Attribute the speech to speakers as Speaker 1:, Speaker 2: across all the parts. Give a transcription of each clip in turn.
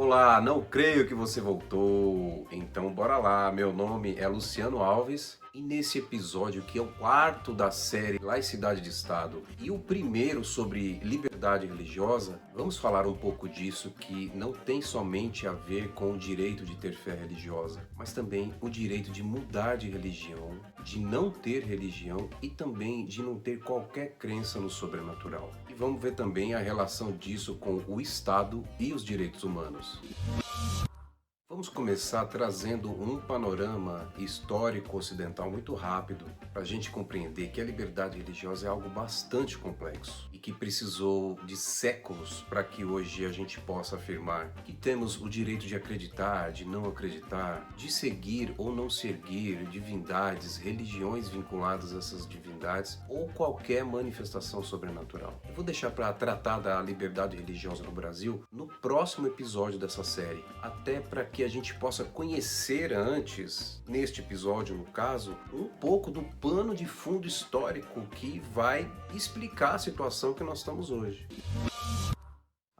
Speaker 1: Olá, não creio que você voltou. Então bora lá, meu nome é Luciano Alves e nesse episódio, que é o quarto da série Laicidade de Estado e o primeiro sobre liberdade religiosa, vamos falar um pouco disso que não tem somente a ver com o direito de ter fé religiosa, mas também o direito de mudar de religião, de não ter religião e também de não ter qualquer crença no sobrenatural. E vamos ver também a relação disso com o Estado e os direitos humanos. Vamos começar trazendo um panorama histórico ocidental muito rápido para a gente compreender que a liberdade religiosa é algo bastante complexo e que precisou de séculos para que hoje a gente possa afirmar que temos o direito de acreditar, de não acreditar, de seguir ou não seguir divindades, religiões vinculadas a essas divindades ou qualquer manifestação sobrenatural. Eu vou deixar para tratar da liberdade religiosa no Brasil no próximo episódio dessa série, até para que a gente possa conhecer antes, neste episódio no caso, um pouco do pano de fundo histórico que vai explicar a situação que nós estamos hoje.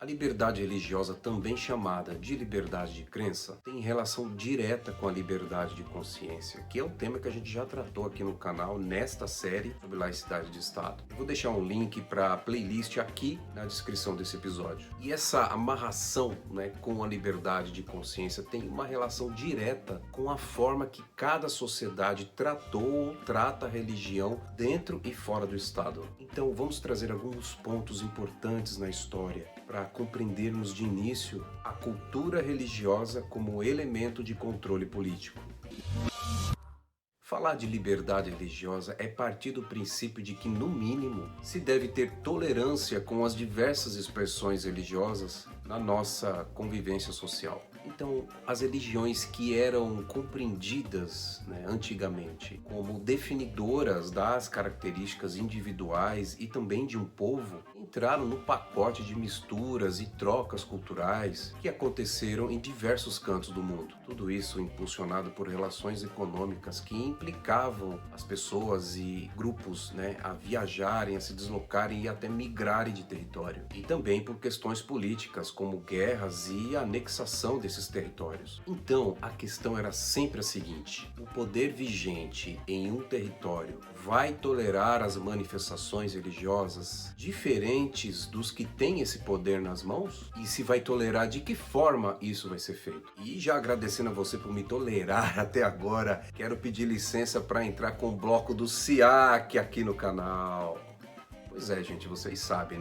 Speaker 1: A liberdade religiosa, também chamada de liberdade de crença, tem relação direta com a liberdade de consciência, que é um tema que a gente já tratou aqui no canal, nesta série sobre laicidade de Estado. Eu vou deixar um link para a playlist aqui na descrição desse episódio. E essa amarração, com a liberdade de consciência tem uma relação direta com a forma que cada sociedade tratou ou trata a religião dentro e fora do Estado. Então vamos trazer alguns pontos importantes na história para compreendermos de início a cultura religiosa como elemento de controle político. Falar de liberdade religiosa é partir do princípio de que, no mínimo, se deve ter tolerância com as diversas expressões religiosas na nossa convivência social. Então, as religiões que eram compreendidas antigamente como definidoras das características individuais e também de um povo, entraram no pacote de misturas e trocas culturais que aconteceram em diversos cantos do mundo. Tudo isso impulsionado por relações econômicas que implicavam as pessoas e grupos a viajarem, a se deslocarem e até migrarem de território. E também por questões políticas, como guerras e anexação desses territórios. Então, a questão era sempre a seguinte: o poder vigente em um território vai tolerar as manifestações religiosas diferentes dos que têm esse poder nas mãos? E se vai tolerar, de que forma isso vai ser feito? E já agradecendo a você por me tolerar até agora, quero pedir licença para entrar com o bloco do SIAC aqui no canal. Pois é, gente, vocês sabem,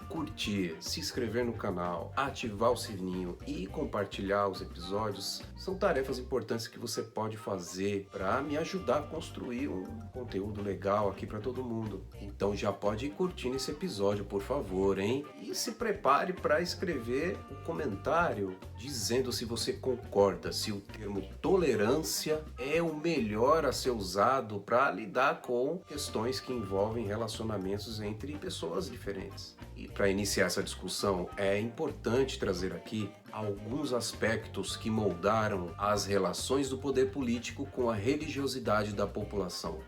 Speaker 1: Curtir, se inscrever no canal, ativar o sininho e compartilhar os episódios são tarefas importantes que você pode fazer para me ajudar a construir um conteúdo legal aqui para todo mundo. Então já pode ir curtindo esse episódio, por favor, hein? E se prepare para escrever um comentário dizendo se você concorda, se o termo tolerância é o melhor a ser usado para lidar com questões que envolvem relacionamentos entre pessoas diferentes. E para iniciar essa discussão, é importante trazer aqui alguns aspectos que moldaram as relações do poder político com a religiosidade da população.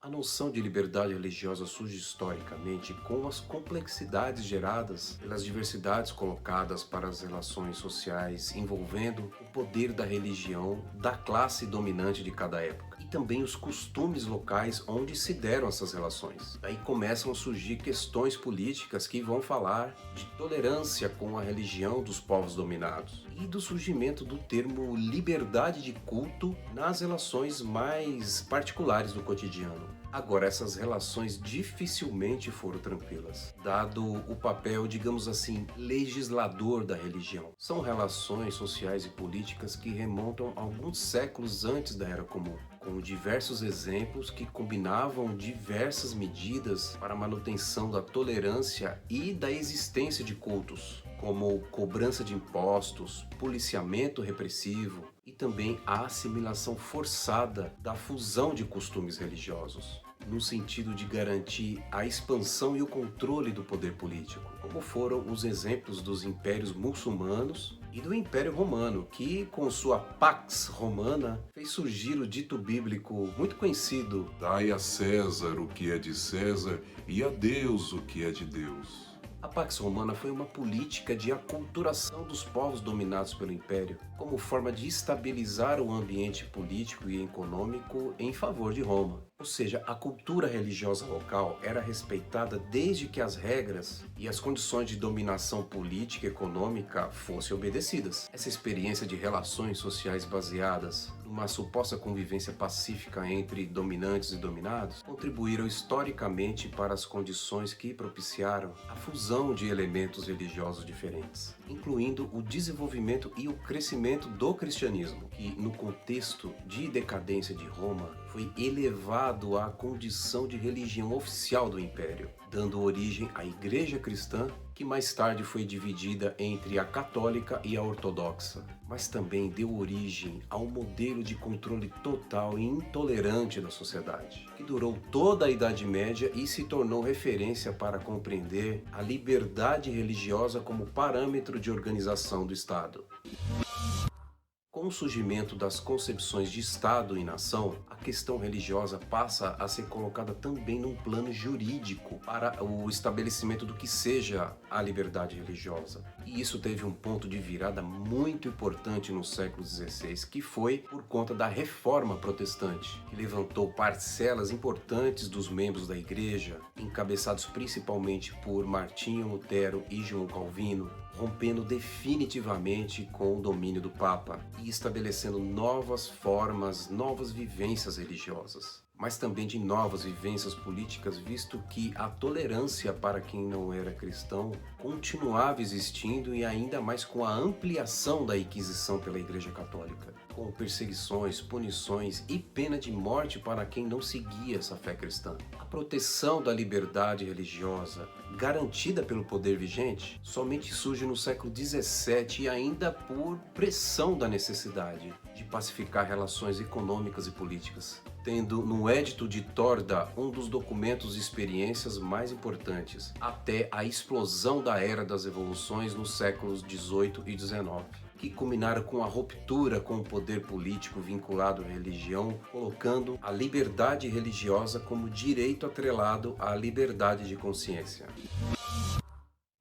Speaker 1: A noção de liberdade religiosa surge historicamente com as complexidades geradas pelas diversidades colocadas para as relações sociais envolvendo o poder da religião da classe dominante de cada época e também os costumes locais onde se deram essas relações. Daí começam a surgir questões políticas que vão falar de tolerância com a religião dos povos dominados e do surgimento do termo liberdade de culto nas relações mais particulares do cotidiano. Agora, essas relações dificilmente foram tranquilas, dado o papel, digamos assim, legislador da religião. São relações sociais e políticas que remontam alguns séculos antes da Era Comum, com diversos exemplos que combinavam diversas medidas para a manutenção da tolerância e da existência de cultos, como cobrança de impostos, policiamento repressivo e também a assimilação forçada da fusão de costumes religiosos, no sentido de garantir a expansão e o controle do poder político, como foram os exemplos dos impérios muçulmanos e do Império Romano, que com sua Pax Romana fez surgir o dito bíblico muito conhecido:
Speaker 2: Dai a César o que é de César e a Deus o que é de Deus.
Speaker 1: A Pax Romana foi uma política de aculturação dos povos dominados pelo Império, como forma de estabilizar o ambiente político e econômico em favor de Roma. Ou seja, a cultura religiosa local era respeitada desde que as regras e as condições de dominação política e econômica fossem obedecidas. Essa experiência de relações sociais baseadas numa suposta convivência pacífica entre dominantes e dominados contribuíram historicamente para as condições que propiciaram a fusão de elementos religiosos diferentes, incluindo o desenvolvimento e o crescimento do cristianismo, que no contexto de decadência de Roma foi elevado à condição de religião oficial do Império, dando origem à Igreja Cristã, que mais tarde foi dividida entre a católica e a ortodoxa, mas também deu origem a um modelo de controle total e intolerante da sociedade, que durou toda a Idade Média e se tornou referência para compreender a liberdade religiosa como parâmetro de organização do Estado. Com o surgimento das concepções de Estado e nação, a questão religiosa passa a ser colocada também num plano jurídico para o estabelecimento do que seja a liberdade religiosa. E isso teve um ponto de virada muito importante no século XVI, que foi por conta da Reforma Protestante, que levantou parcelas importantes dos membros da Igreja, encabeçados principalmente por Martinho Lutero e João Calvino, rompendo definitivamente com o domínio do Papa e estabelecendo novas formas, novas vivências religiosas, mas também de novas vivências políticas, visto que a tolerância para quem não era cristão continuava existindo, e ainda mais com a ampliação da Inquisição pela Igreja Católica, com perseguições, punições e pena de morte para quem não seguia essa fé cristã. A proteção da liberdade religiosa, garantida pelo poder vigente, somente surge no século XVII, e ainda por pressão da necessidade de pacificar relações econômicas e políticas, tendo no Edito de Torda um dos documentos e experiências mais importantes, até a explosão da Era das Revoluções nos séculos XVIII e XIX, que culminaram com a ruptura com o poder político vinculado à religião, colocando a liberdade religiosa como direito atrelado à liberdade de consciência.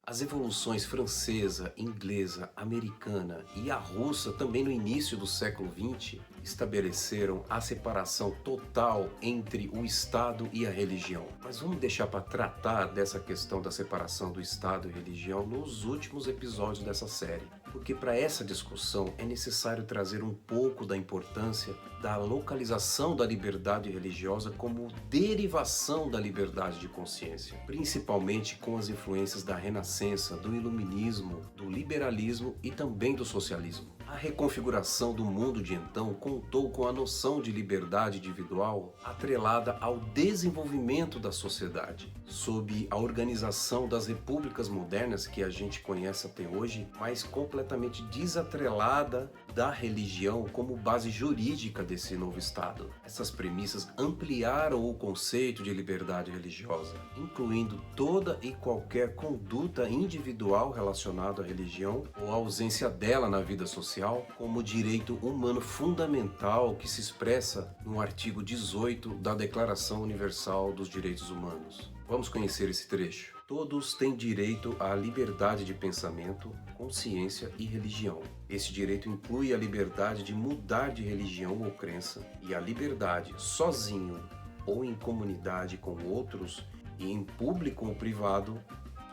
Speaker 1: As revoluções francesa, inglesa, americana e a russa, também no início do século XX, estabeleceram a separação total entre o Estado e a religião. Mas vamos deixar para tratar dessa questão da separação do Estado e religião nos últimos episódios dessa série, porque para essa discussão é necessário trazer um pouco da importância da localização da liberdade religiosa como derivação da liberdade de consciência, principalmente com as influências da Renascença, do Iluminismo, do liberalismo e também do socialismo. A reconfiguração do mundo de então contou com a noção de liberdade individual atrelada ao desenvolvimento da sociedade, sob a organização das repúblicas modernas que a gente conhece até hoje, mas completamente desatrelada da religião como base jurídica desse novo Estado. Essas premissas ampliaram o conceito de liberdade religiosa, incluindo toda e qualquer conduta individual relacionada à religião ou a ausência dela na vida social, como direito humano fundamental que se expressa no artigo 18 da Declaração Universal dos Direitos Humanos. Vamos conhecer esse trecho. Todos têm direito à liberdade de pensamento, consciência e religião. Esse direito inclui a liberdade de mudar de religião ou crença e a liberdade, sozinho ou em comunidade com outros e em público ou privado,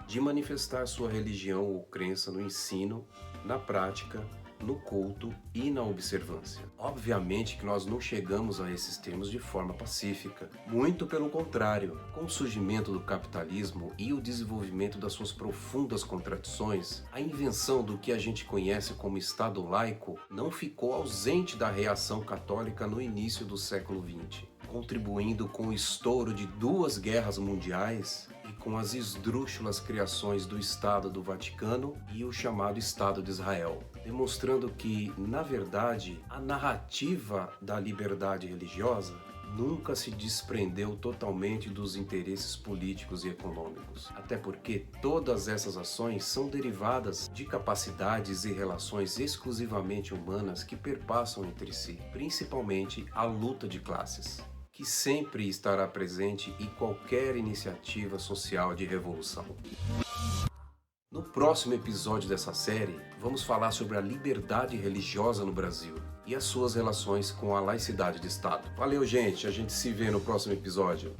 Speaker 1: de manifestar sua religião ou crença no ensino, na prática, no culto e na observância. Obviamente que nós não chegamos a esses termos de forma pacífica. Muito pelo contrário, com o surgimento do capitalismo e o desenvolvimento das suas profundas contradições, a invenção do que a gente conhece como Estado laico não ficou ausente da reação católica no início do século XX, contribuindo com o estouro de 2 guerras mundiais e com as esdrúxulas criações do Estado do Vaticano e o chamado Estado de Israel, demonstrando que, na verdade, a narrativa da liberdade religiosa nunca se desprendeu totalmente dos interesses políticos e econômicos, até porque todas essas ações são derivadas de capacidades e relações exclusivamente humanas que perpassam entre si, principalmente a luta de classes, que sempre estará presente em qualquer iniciativa social de revolução. No próximo episódio dessa série, vamos falar sobre a liberdade religiosa no Brasil e as suas relações com a laicidade de Estado. Valeu, gente! A gente se vê no próximo episódio.